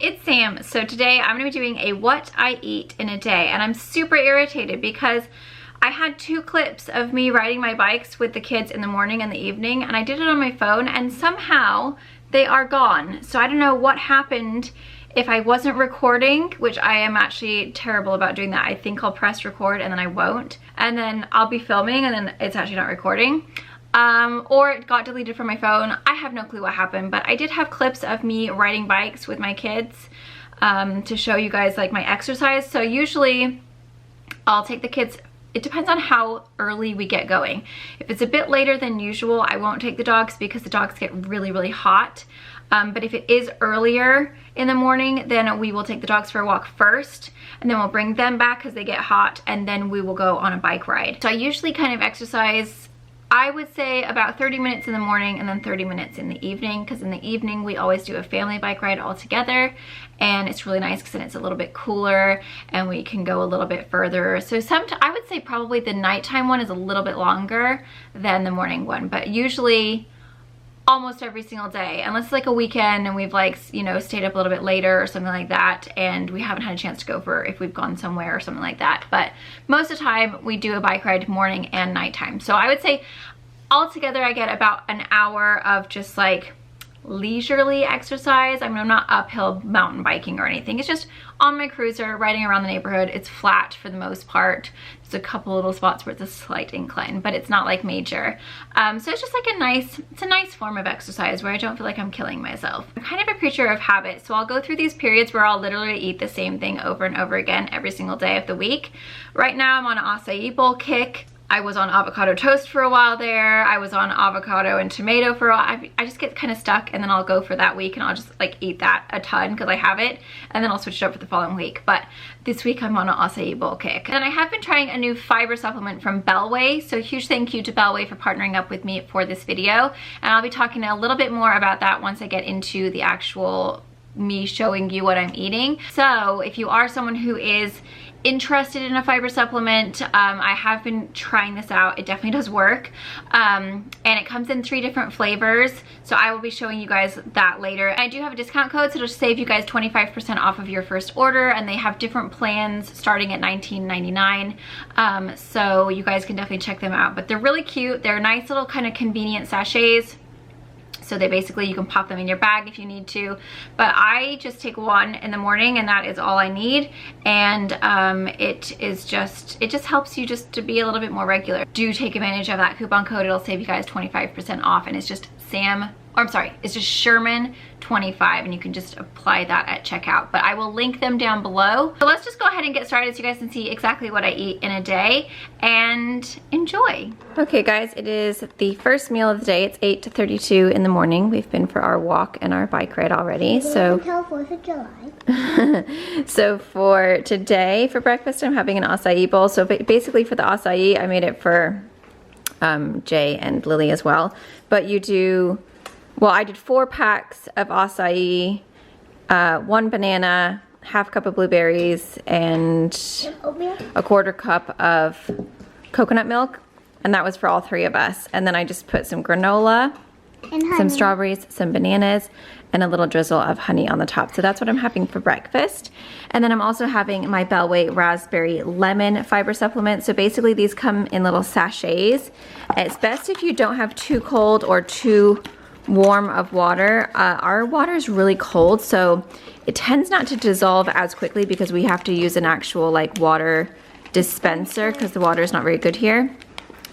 it's Sam. So today I'm gonna be doing a what I eat in a day, and I'm super irritated because I had 2 clips of me riding my bikes with the kids in the morning and the evening, and I did it on my phone and somehow they are gone. So I don't know what happened if I wasn't recording, which I am actually terrible about doing that. I think I'll press record and then I won't, and then I'll be filming and then it's actually not recording. Or it got deleted from my phone. I have no clue what happened, but I did have clips of me riding bikes with my kids to show you guys like my exercise. So usually I'll take the kids, it depends on how early we get going. If it's a bit later than usual, I won't take the dogs because the dogs get really, really hot. But if it is earlier in the morning, then we will take the dogs for a walk first, and then we'll bring them back because they get hot, and then we will go on a bike ride. So I usually kind of exercise, I would say about 30 minutes in the morning and then 30 minutes in the evening, because in the evening we always do a family bike ride all together, and it's really nice because then it's a little bit cooler and we can go a little bit further. So I would say probably the nighttime one is a little bit longer than the morning one, but usually almost every single day, unless it's like a weekend and we've like, you know, stayed up a little bit later or something like that, and we haven't had a chance to go for, if we've gone somewhere or something like that. But most of the time we do a bike ride morning and nighttime. So I would say altogether I get about an hour of just like leisurely exercise. I mean, I'm not uphill mountain biking or anything. It's just on my cruiser riding around the neighborhood. It's flat for the most part. There's a couple little spots where it's a slight incline, but it's not like major. So it's just like it's a nice form of exercise where I don't feel like I'm killing myself. I'm kind of a creature of habit, so I'll go through these periods where I'll literally eat the same thing over and over again every single day of the week. Right now I'm on an acai bowl kick. I was on avocado toast for a while there. I was on avocado and tomato for a while. I just get kind of stuck, and then I'll go for that week and I'll just like eat that a ton because I have it, and then I'll switch it up for the following week. But this week I'm on an acai bowl kick. And I have been trying a new fiber supplement from Bellway, so huge thank you to Bellway for partnering up with me for this video. And I'll be talking a little bit more about that once I get into the actual me showing you what I'm eating. So if you are someone who is interested in a fiber supplement, I have been trying this out. It definitely does work, and it comes in 3 different flavors, so I will be showing you guys that later. I do have a discount code, so it'll save you guys 25% off of your first order, and they have different plans starting at $19.99, so you guys can definitely check them out. But they're really cute. They're nice little kind of convenient sachets. So they basically, you can pop them in your bag if you need to, but I just take 1 in the morning and that is all I need. And it just helps you just to be a little bit more regular. Do take advantage of that coupon code. It'll save you guys 25% off, and it's just it's just Schuerman 25, and you can just apply that at checkout, but I will link them down below. So let's just go ahead and get started so you guys can see exactly what I eat in a day, and enjoy. Okay guys, it is the first meal of the day. It's 8:32 in the morning. We've been for our walk and our bike ride already. So 4th of July. So for today, for breakfast, I'm having an acai bowl. So basically for the acai, I made it for Jay and Lily as well. But you do, well, I did 4 packs of acai, 1 banana, half cup of blueberries, and a 1/4 cup of coconut milk, and that was for all 3 of us. And then I just put some granola, some strawberries, some bananas, and a little drizzle of honey on the top. So that's what I'm having for breakfast. And then I'm also having my Bellway raspberry lemon fiber supplement. So basically these come in little sachets. It's best if you don't have too cold or too warm of water. Our water is really cold, so it tends not to dissolve as quickly because we have to use an actual like water dispenser because the water is not very good here.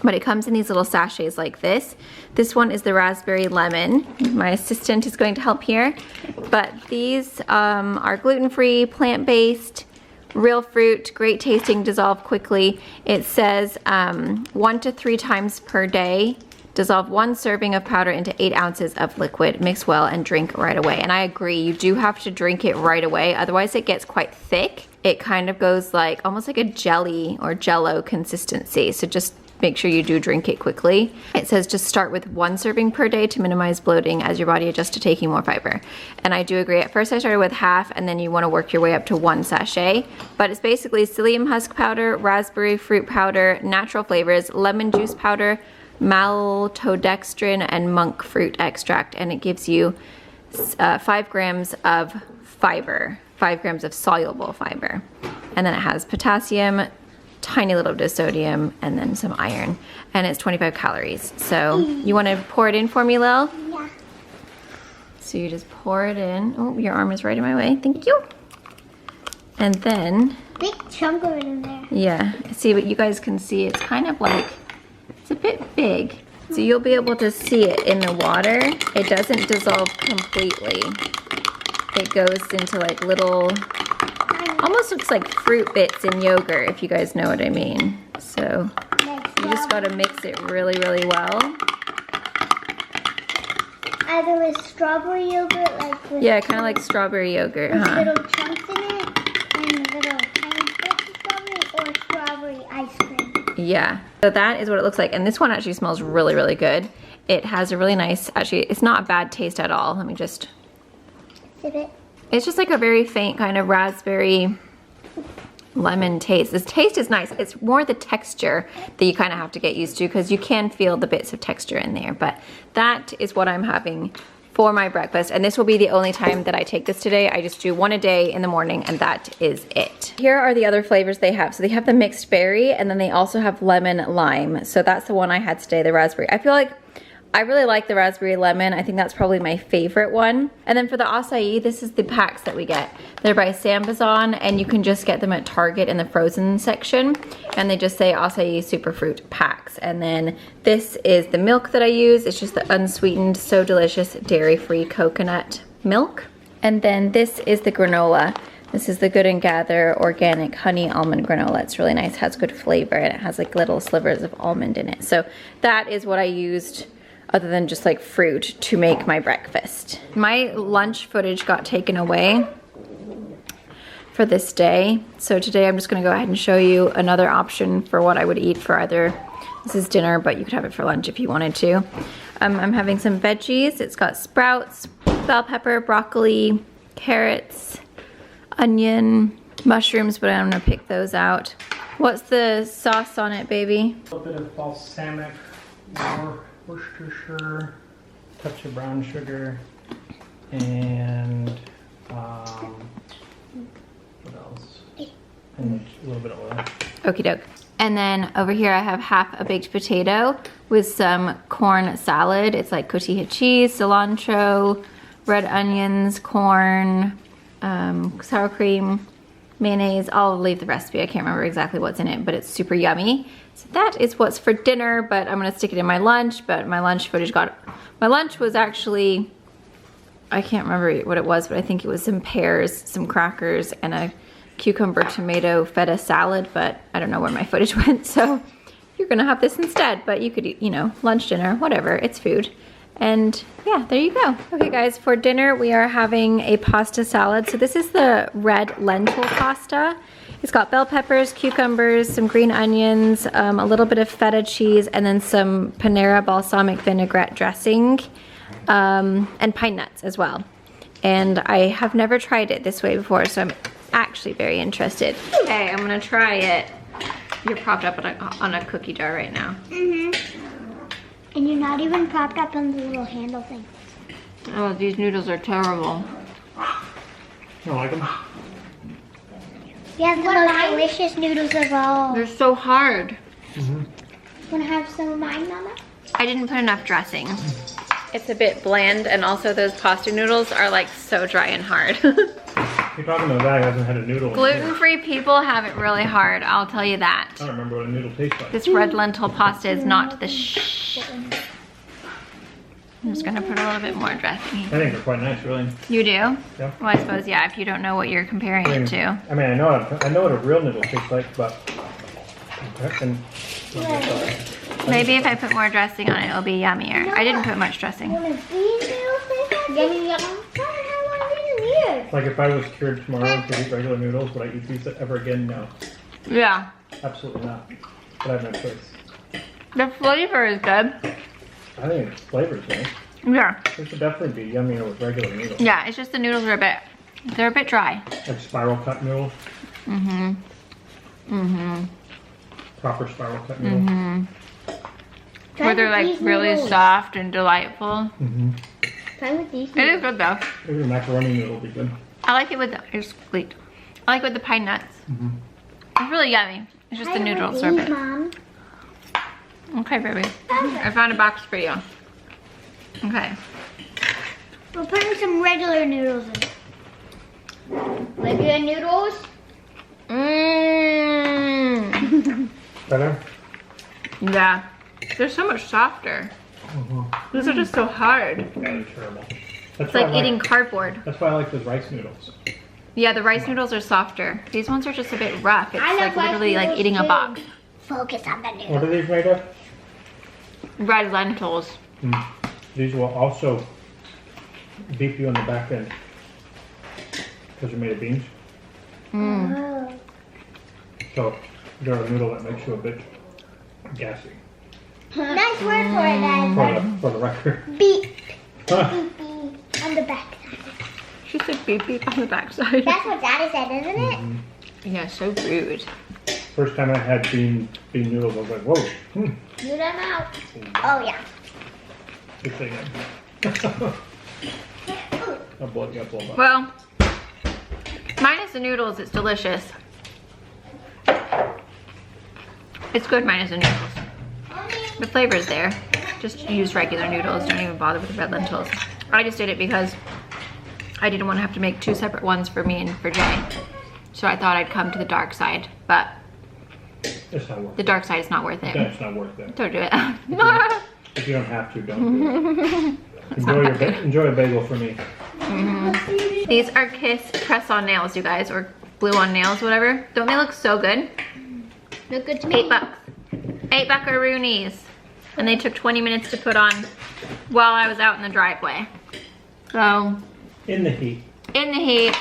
But it comes in these little sachets like this. This one is the raspberry lemon. My assistant is going to help here. But these are gluten-free, plant-based, real fruit, great tasting, dissolve quickly. It says 1 to 3 times per day. Dissolve 1 serving of powder into 8 ounces of liquid. Mix well and drink right away. And I agree, you do have to drink it right away. Otherwise it gets quite thick. It kind of goes like, almost like a jelly or jello consistency. So just make sure you do drink it quickly. It says just start with 1 serving per day to minimize bloating as your body adjusts to taking more fiber. And I do agree. At first I started with half, and then you want to work your way up to 1 sachet. But it's basically psyllium husk powder, raspberry fruit powder, natural flavors, lemon juice powder, maltodextrin, and monk fruit extract. And it gives you 5 grams of fiber, 5 grams of soluble fiber. And then it has potassium, tiny little bit of sodium, and then some iron. And it's 25 calories. So you want to pour it in for me, Lil? Yeah. So you just pour it in. Oh, your arm is right in my way. Thank you. And then... Big chunk of it in there. Yeah, see what you guys can see. It's kind of like, it's a bit big. So you'll be able to see it in the water. It doesn't dissolve completely. It goes into like little, almost looks like fruit bits in yogurt, if you guys know what I mean. So you just gotta mix it really, really well. Either with strawberry yogurt, like with... Yeah, kind of like strawberry yogurt, with huh? little chunks in it, and little tiny bits of strawberry, or strawberry ice cream. Yeah, so that is what it looks like. And this one actually smells really, really good. It has a really nice, actually, it's not a bad taste at all. Let me just... Sip it. It's just like a very faint kind of raspberry lemon taste. This taste is nice. It's more the texture that you kind of have to get used to, because you can feel the bits of texture in there. But that is what I'm having for my breakfast, and this will be the only time that I take this today. I just do one a day in the morning, and that is it. Here are the other flavors they have. So they have the mixed berry, and then they also have lemon lime. So that's the one I had today, the raspberry. I feel like I really like the raspberry lemon. I think that's probably my favorite one. And then for the acai, this is the packs that we get. They're by Sambazon, and you can just get them at Target in the frozen section. And they just say acai superfruit packs. And then this is the milk that I use. It's just the unsweetened, so delicious, dairy-free coconut milk. And then this is the granola. This is the Good and Gather organic honey almond granola. It's really nice, has good flavor, and it has like little slivers of almond in it. So that is what I used, other than just like fruit, to make my breakfast. My lunch footage got taken away for this day. So today I'm just gonna go ahead and show you another option for what I would eat for either, this is dinner, but you could have it for lunch if you wanted to. I'm having some veggies. It's got sprouts, bell pepper, broccoli, carrots, onion, mushrooms, but I'm gonna pick those out. What's the sauce on it, baby? A little bit of balsamic, more Worcestershire, touch of brown sugar, and what else? And a little bit of oil. Okie doke. And then over here I have half a baked potato with some corn salad. It's like cotija cheese, cilantro, red onions, corn, sour cream, mayonnaise. I'll leave the recipe. I can't remember exactly what's in it, but it's super yummy. So that is what's for dinner, but I'm gonna stick it in my lunch, but my lunch footage my lunch was actually, I can't remember what it was, but I think it was some pears, some crackers, and a cucumber tomato feta salad, but I don't know where my footage went, so you're gonna have this instead, but you could eat, you know, lunch, dinner, whatever, it's food. And yeah, there you go. Okay guys, for dinner we are having a pasta salad. So this is the red lentil pasta. It's got bell peppers, cucumbers, some green onions, a little bit of feta cheese, and then some Panera balsamic vinaigrette dressing, and pine nuts as well. And I have never tried it this way before, so I'm actually very interested. Okay, I'm gonna try it. You're propped up on a cookie jar right now. And you're not even propped up on the little handle thing. Oh, these noodles are terrible. You don't like them? You have the most delicious noodles of all. They're so hard. Wanna have some of mine, Mama? I didn't put enough dressing. It's a bit bland, and also those pasta noodles are like so dry and hard. You're talking to a guy who hasn't had a noodle in years. Gluten-free people have it really hard, I'll tell you that. I don't remember what a noodle tastes like. This red lentil pasta is not the I'm just gonna put a little bit more dressing. I think they're quite nice, really. You do? Yeah. Well, I suppose, yeah, if you don't know what you're comparing it to. I mean, I know what a real noodle tastes like, but I reckon. Maybe if I put more dressing on it, it'll be yummier. I didn't put much dressing. One of these noodles taste like yummy. I haven't had one of these in years. Like if I was cured tomorrow and could eat regular noodles, would I eat these ever again? No. Yeah. Absolutely not. But I have no choice. The flavor is good. I think its flavor's nice. Yeah. This would definitely be yummier with regular noodles. Yeah, it's just the noodles are they're a bit dry. Like spiral cut noodles. Proper spiral cut noodles. Where they're like really soft and delightful. Try with these. It is good though. Maybe a macaroni noodle would be good. I like it with the, it's sweet. I like it with the pine nuts. It's really yummy. It's just the noodles are a bit. Mom. Okay, baby. I found a box for you. Okay. We're putting some regular noodles in. Regular noodles? Mmm. Better? Yeah. They're so much softer. These are just so hard. Yeah, they're terrible. That's It's like eating cardboard. That's why I like those rice noodles. Yeah, the rice noodles are softer. These ones are just a bit rough. It's I like love literally rice like eating a noodles box. too. Focus on the What noodles. are these made of? Red lentils. These will also beep you on the back end. Because they're made of beans. Oh. So they're a noodle that makes you a bit gassy. Nice word for it, Dad. For the record. Beep, Huh. beep, beep on the back. She said beep beep on the backside. That's what Daddy said, isn't it? Yeah, so rude. First time I had bean noodles, I was like, whoa. You don't know. Oh, yeah. Good thing. I'll blow you up a little bit. Well, minus the noodles, it's delicious. It's good minus the noodles. The flavor is there. Just use regular noodles. Don't even bother with the red lentils. I just did it because I didn't want to have to make 2 separate ones for me and for Jay. So I thought I'd come to the dark side, but It's not worth the it. dark side is not worth it. It's not worth it. Don't do it. If you don't have to, don't do it. Enjoy a bagel for me. These are Kiss press-on nails, you guys, or glue-on nails, whatever. Don't they look so good? Look good to me. $8. $8 buckaroonies. And they took 20 minutes to put on while I was out in the driveway. So, In the heat. in the heat,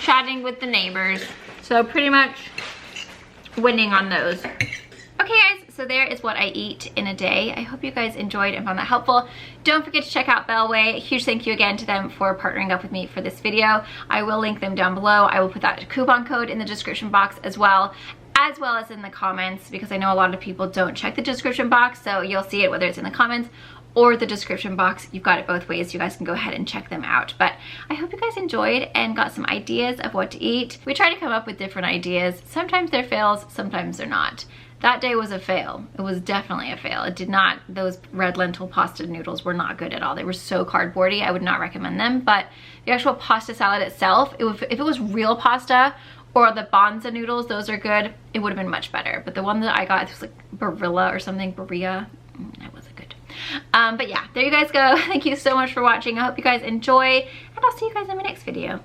chatting with the neighbors. So pretty much winning on those. Okay guys, so there is what I eat in a day. I hope you guys enjoyed and found that helpful. Don't forget to check out Bellway. Huge thank you again to them for partnering up with me for this video. I will link them down below. I will put that coupon code in the description box as well as in the comments, because I know a lot of people don't check the description box, so you'll see it whether it's in the comments or the description box. You've got it both ways. You guys can go ahead and check them out. But I hope you guys enjoyed and got some ideas of what to eat. We try to come up with different ideas. Sometimes they're fails, sometimes they're not. That day was a fail. It was definitely a fail. It did not, those red lentil pasta noodles were not good at all. They were so cardboardy. I would not recommend them. But the actual pasta salad itself, if it was real pasta or the bonza noodles, those are good, it would have been much better. But the one that I got, it was like Barilla or something, Berea. That wasn't good. But yeah, there you guys go. Thank you so much for watching. I hope you guys enjoy, and I'll see you guys in my next video.